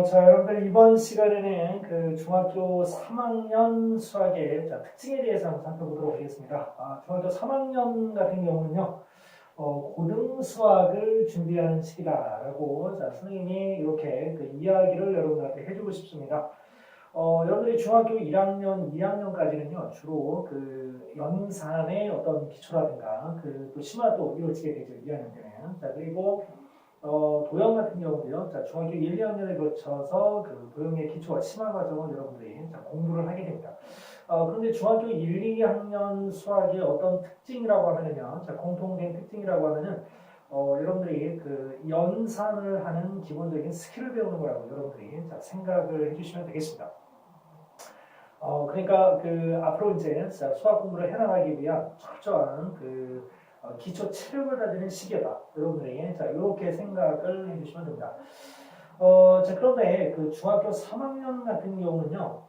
자, 여러분들 이번 시간에는 그 중학교 3학년 수학의 특징에 대해서 한번 살펴보도록 하겠습니다. 중학교 3학년 같은 경우는요, 고등 수학을 준비하는 시기다라고 선생님이 이렇게 그 이야기를 여러분들한테 해주고 싶습니다. 여러분들이 중학교 1학년, 2학년까지는요, 주로 그 연산의 어떤 기초라든가 또 심화도 이루어지게 되죠, 2학년 때는. 자, 그리고 도형 같은 경우도요. 자, 중학교 1, 2학년에 거쳐서 그 도형의 기초와 심화 과정을 여러분들이 공부를 하게 됩니다. 그런데 중학교 1, 2학년 수학의 어떤 특징이라고 하면요. 자, 공통된 특징이라고 하면은 여러분들이 그 연산을 하는 기본적인 스킬을 배우는 거라고 여러분들이 생각을 해주시면 되겠습니다. 그러니까 그 앞으로 이제 수학 공부를 해나가기 위한 철저한 그 기초 체력을 다지는 시기다. 여러분들이 이렇게 생각을 해주시면 됩니다. 자, 그런데 그 중학교 3학년 같은 경우는요,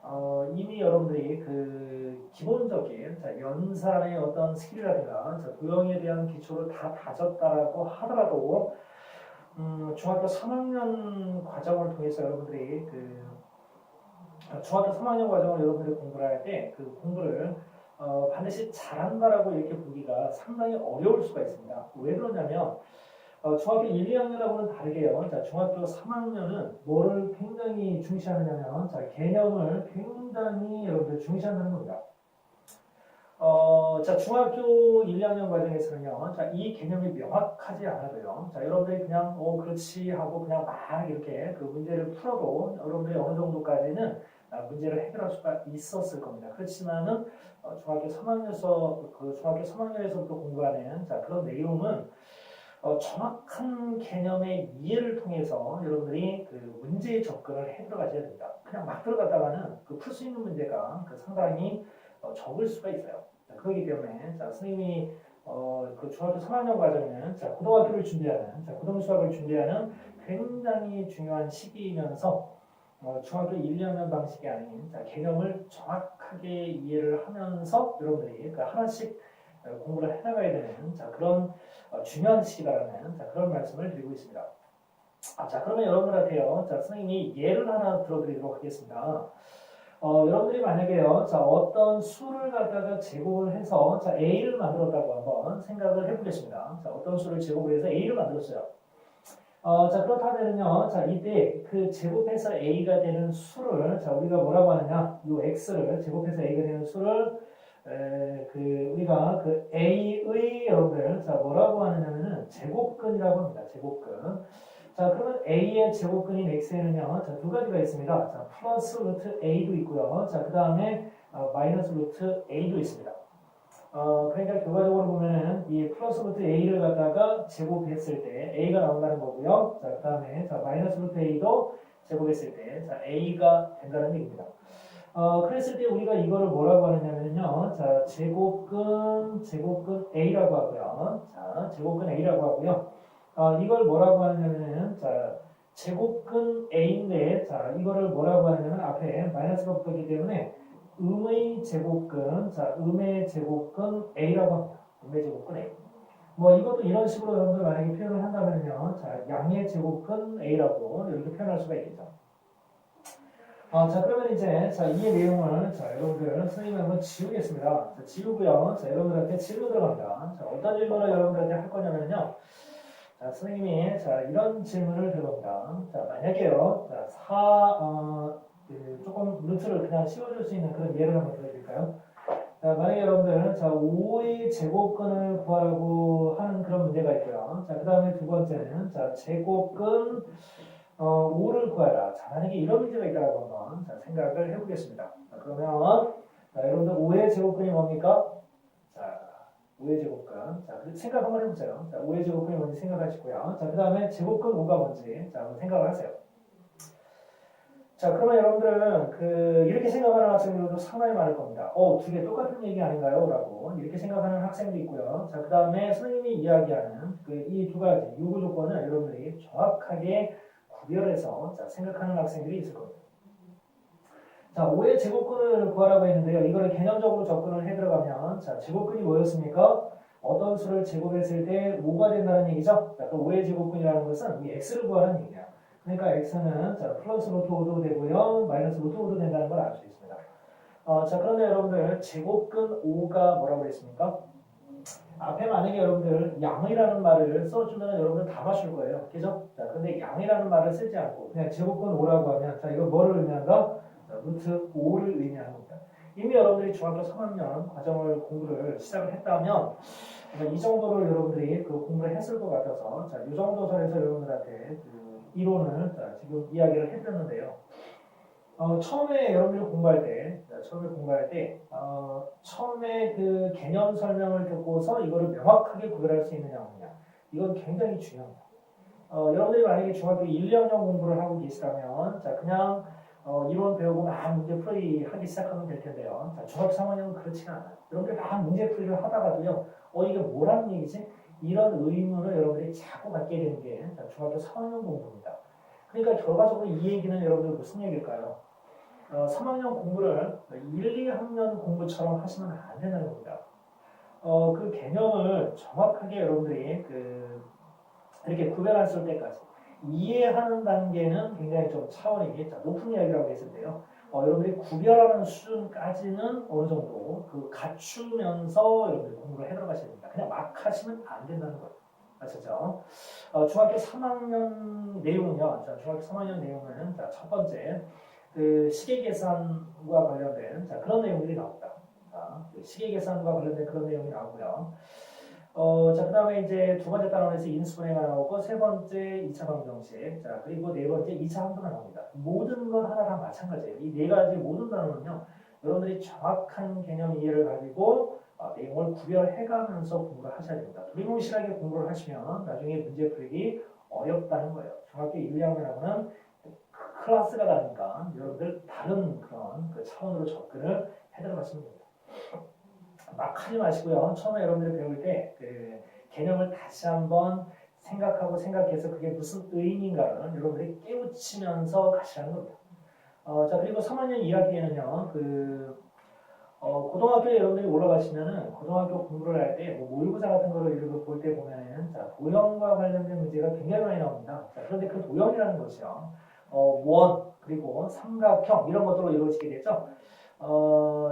이미 여러분들이 그 기본적인 연산의 어떤 스킬이라든가 도형에 대한 기초를 다 다졌다라고 하더라도 중학교 3학년 과정을 통해서 여러분들이 중학교 3학년 과정을 여러분들이 공부를 할 때 그 공부를 반드시 잘한다라고 이렇게 보기가 상당히 어려울 수가 있습니다. 왜 그러냐면 중학교 1, 2학년하고는 다르게요. 자, 중학교 3학년은 뭐를 굉장히 중시하느냐면 개념을 굉장히 여러분들 중시한다는 겁니다. 자, 중학교 1, 2학년 과정에서는요. 자, 이 개념이 명확하지 않아도요. 자, 여러분들이 그냥 그렇지 하고 그냥 막 이렇게 그 문제를 풀어도 여러분들이 어느 정도까지는 문제를 해결할 수가 있었을 겁니다. 그렇지만은 중학교 3학년에서부터 공부하는 그런 내용은 정확한 개념의 이해를 통해서 여러분들이 그 문제에 접근을 해 들어가셔야 됩니다. 그냥 막 들어갔다가는 그 풀 수 있는 문제가 상당히 적을 수가 있어요. 그렇기 때문에 선생님이 그 중학교 3학년 과정에는 고등학교를 준비하는 고등 수학을 준비하는 굉장히 중요한 시기이면서 중학교 1, 2학년 방식이 아닌 개념을 정확하게 이해를 하면서 여러분들이 하나씩 공부를 해나가야 되는 그런 중요한 시기다라는 그런 말씀을 드리고 있습니다. 자, 그러면 여러분들한테요. 선생님이 예를 하나 들어드리도록 하겠습니다. 여러분들이 만약에요. 어떤 수를 갖다가 제곱을 해서 A를 만들었다고 한번 생각을 해보겠습니다. 어떤 수를 제곱을 해서 A를 만들었어요. 자, 그렇다면요. 이때 그 제곱해서 A가 되는 수를, 우리가 뭐라고 하느냐. 이 X를 제곱해서 A가 되는 수를, 우리가 그 A의 여러분들, 뭐라고 하느냐면은 제곱근이라고 합니다. 제곱근. 자, 그러면 A의 제곱근인 X에는요. 두 가지가 있습니다. 플러스 루트 A도 있고요. 그 다음에 마이너스 루트 A도 있습니다. 그러니까 결과적으로 보면은 이 플러스 루트 A를 갖다가 제곱했을 때 A가 나온다는 거고요. 그 다음에 마이너스 루트 A도 제곱했을 때 A가 된다는 얘기입니다. 그랬을 때 우리가 이거를 뭐라고 하느냐면요. 제곱근 A라고 하고요. 제곱근 A라고 하고요. 이걸 뭐라고 하느냐면은 제곱근 A인데 이거를 뭐라고 하냐면 앞에 마이너스가 붙었기 때문에 음의 제곱근, 음의 제곱근 A라고 합니다. 음의 제곱근 A. 뭐 이것도 이런 식으로 여러분들 만약에 표현을 한다면요. 양의 제곱근 A라고 이렇게 표현할 수가 있겠죠. 자, 그러면 이제 이 내용을 여러분들 선생님이 한번 지우겠습니다. 지우고요. 여러분들한테 질문 들어갑니다. 어떤 질문을 여러분들한테 할 거냐면요. 선생님이 이런 질문을 드립니다. 만약에요. 조금 루트를 그냥 씌워줄 수 있는 그런 예를 한번 들어드릴까요? 만약에 여러분들 5의 제곱근을 구하라고 하는 그런 문제가 있고요. 그 다음에 두 번째는 제곱근 5를 구하라. 만약에 이런 문제가 있다고 한번 생각을 해보겠습니다. 그러면 여러분들 5의 제곱근이 뭡니까? 5의 제곱근. 생각 한번 해보세요. 5의 제곱근이 뭔지 생각하시고요. 그 다음에 제곱근 5가 뭔지 한번 생각을 하세요. 자, 그러면 여러분들은 이렇게 생각하는 학생들도 상당히 많을 겁니다. 두 개 똑같은 얘기 아닌가요? 라고 이렇게 생각하는 학생도 있고요. 그 다음에 선생님이 이야기하는 이 두 가지 요구 조건을 여러분들이 정확하게 구별해서 생각하는 학생들이 있을 겁니다. 5의 제곱근을 구하라고 했는데요. 이거를 개념적으로 접근을 해 들어가면 제곱근이 뭐였습니까? 어떤 수를 제곱했을 때 5가 된다는 얘기죠. 그 5의 제곱근이라는 것은 이 x를 구하는 얘기예요. 그러니까 x는 자, 플러스 루트 5도 되고요. 마이너스 루트 5도 된다는 걸 알 수 있습니다. 자, 그런데 여러분들 제곱근 5가 뭐라고 그랬습니까? 앞에 만약에 여러분들 양이라는 말을 써주면 여러분들 다 맞출 거예요. 그죠? 자, 근데 양이라는 말을 쓰지 않고 그냥 제곱근 5라고 하면 자, 이거 뭐를 의미한다? 자, 루트 5를 의미하는 겁니다. 이미 여러분들이 중학교 3학년 과정을 공부를 시작을 했다면 이 정도를 여러분들이 그 공부를 했을 것 같아서 자, 이 정도 선에서 여러분들한테 그 이론을 자, 지금 이야기를 해드렸는데요. 처음에 여러분들이 공부할 때, 처음에 그 개념 설명을 듣고서 이거를 명확하게 구별할 수 있느냐 없느냐, 이건 굉장히 중요합니다. 여러분들이 만약에 중학교 1, 2학년 공부를 하고 계시다면, 자, 그냥 이론 배우고 막 문제 풀이 하기 시작하면 될 텐데요. 자, 중학교 3학년은 그렇지가 않아요. 여러분들 막 문제 풀이를 하다가도요, 이게 뭐라는 얘기지? 이런 의문을 여러분들이 자꾸 갖게 되는 게 자, 중학교 3학년 공부입니다. 그러니까 결과적으로 이 얘기는 여러분들 무슨 얘기일까요? 3학년 공부를 1, 2학년 공부처럼 하시면 안 된다는 겁니다. 그 개념을 정확하게 여러분들이 이렇게 구별했을 때까지 이해하는 단계는 굉장히 좀 차원이 높은 이야기라고 했는데요. 여러분들이 구별하는 수준까지는 어느 정도 갖추면서 여러분들이 공부를 해 들어가셔야 됩니다. 그냥 막 하시면 안 된다는 거예요. 아시죠? 중학교 3학년 내용은요. 자, 중학교 3학년 내용은 자, 첫 번째 그 시계 계산과 관련된 자, 그런 내용들이 나옵니다. 자, 시계 계산과 관련된 그런 내용이 나오고요. 자, 그 다음에 이제 두 번째 단원에서 인수분해가 나오고 세 번째 2차 방정식, 자, 그리고 네 번째 2차 함수가 나옵니다. 모든 건 하나 다 마찬가지예요. 이 네 가지 모든 단원은요, 여러분들이 정확한 개념 이해를 가지고 내용을 구별해가면서 공부를 하셔야 됩니다. 두리뭉실하게 공부를 하시면 나중에 문제 풀기 어렵다는 거예요. 중학교 1, 2학년하고는 클래스가 다르니까 여러분들 다른 그런 차원으로 접근을 해들어가시면 됩니다. 막 하지 마시고요. 처음에 여러분들이 배울 때 개념을 다시 한번 생각해서 그게 무슨 의미인가를 여러분들이 깨우치면서 가시라는 겁니다. 자, 그리고 3학년 2학기에는요, 고등학교에 여러분들이 올라가시면은 고등학교 공부를 할 때 모의고사 같은 거를 이렇게 볼 때 보면은 자, 도형과 관련된 문제가 굉장히 많이 나옵니다. 자, 그런데 그 도형이라는 것이요, 원, 그리고 삼각형 이런 것들로 이루어지게 되죠.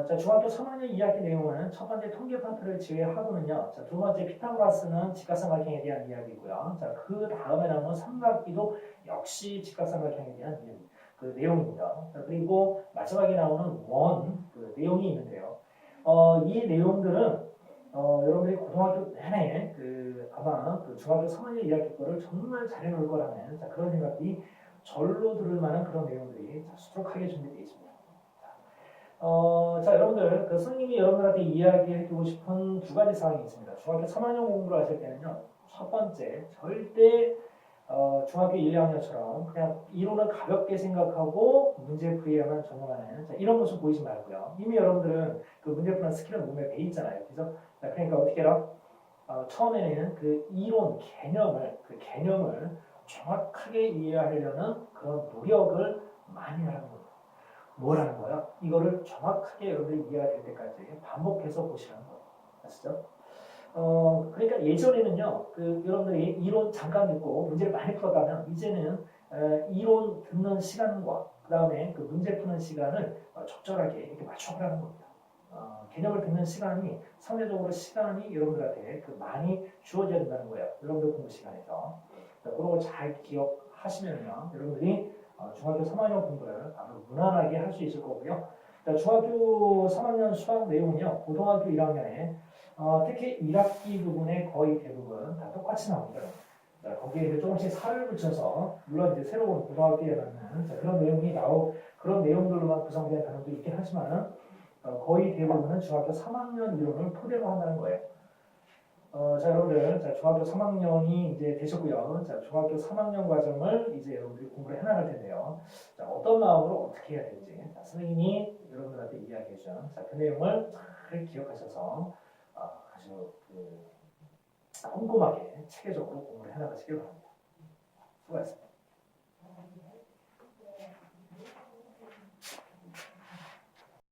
자, 중학교 3학년 2학기 내용은 첫 번째 통계 파트를 제외하고는요. 자, 두 번째 피타고라스는 직각삼각형에 대한 이야기고요. 자, 그 다음에 나오는 삼각기도 역시 직각삼각형에 대한 내용입니다. 자, 그리고 마지막에 나오는 원 내용이 있는데요. 이 내용들은 여러분들이 고등학교 내내 아마 중학교 3학년 2학기 거를 정말 잘 해놓을 거라는 자, 그런 생각이 절로 들을 만한 그런 내용들이 수두룩하게 준비되어 있습니다. 자, 여러분들 선생님이 여러분들한테 이야기해주고 싶은 두 가지 사항이 있습니다. 중학교 3학년 공부를 하실 때는요, 첫 번째 절대 중학교 1, 2학년처럼 그냥 이론을 가볍게 생각하고 문제 풀이에만 전념하는 이런 모습 보이지 말고요. 이미 여러분들은 문제 푸는 스킬은 몸에 배 있잖아요. 그죠? 그러니까 어떻게 해라? 처음에는 이론 개념을 정확하게 이해하려는 그런 노력을 많이 하는 겁니다. 뭐라는 거야? 이거를 정확하게 여러분들이 이해가 될 때까지 반복해서 보시라는 거예요. 아시죠? 그러니까 예전에는요, 여러분들이 이론 잠깐 듣고 문제를 많이 풀었다면 이제는 이론 듣는 시간과 그 다음에 문제 푸는 시간을 적절하게 이렇게 맞춰가는 겁니다. 개념을 듣는 시간이 상대적으로 시간이 여러분들한테 많이 주어져야 된다는 거예요. 여러분들 공부 시간에서. 그런 걸 잘 기억하시면요, 여러분들이 중학교 3학년 공부를 아주 무난하게 할 수 있을 거고요. 자, 중학교 3학년 수학 내용은요, 고등학교 1학년에 특히 1학기 부분에 거의 대부분 다 똑같이 나옵니다. 자, 거기에 이제 조금씩 살을 붙여서 물론 이제 새로운 고등학교에 맞는 그런 내용들로만 구성된 단원도 있긴 하지만 거의 대부분은 중학교 3학년 이론을 토대로 한다는 거예요. 자, 여러분들, 자, 중학교 3학년이 이제 되셨고요. 자, 중학교 3학년 과정을 이제 여러분들이 공부를 해나갈 텐데요. 자, 어떤 마음으로 어떻게 해야 될지, 자, 선생님이 여러분들한테 이야기해준 그 내용을 잘 기억하셔서 아주 꼼꼼하게 체계적으로 공부를 해나가시길 바랍니다. 수고하셨습니다.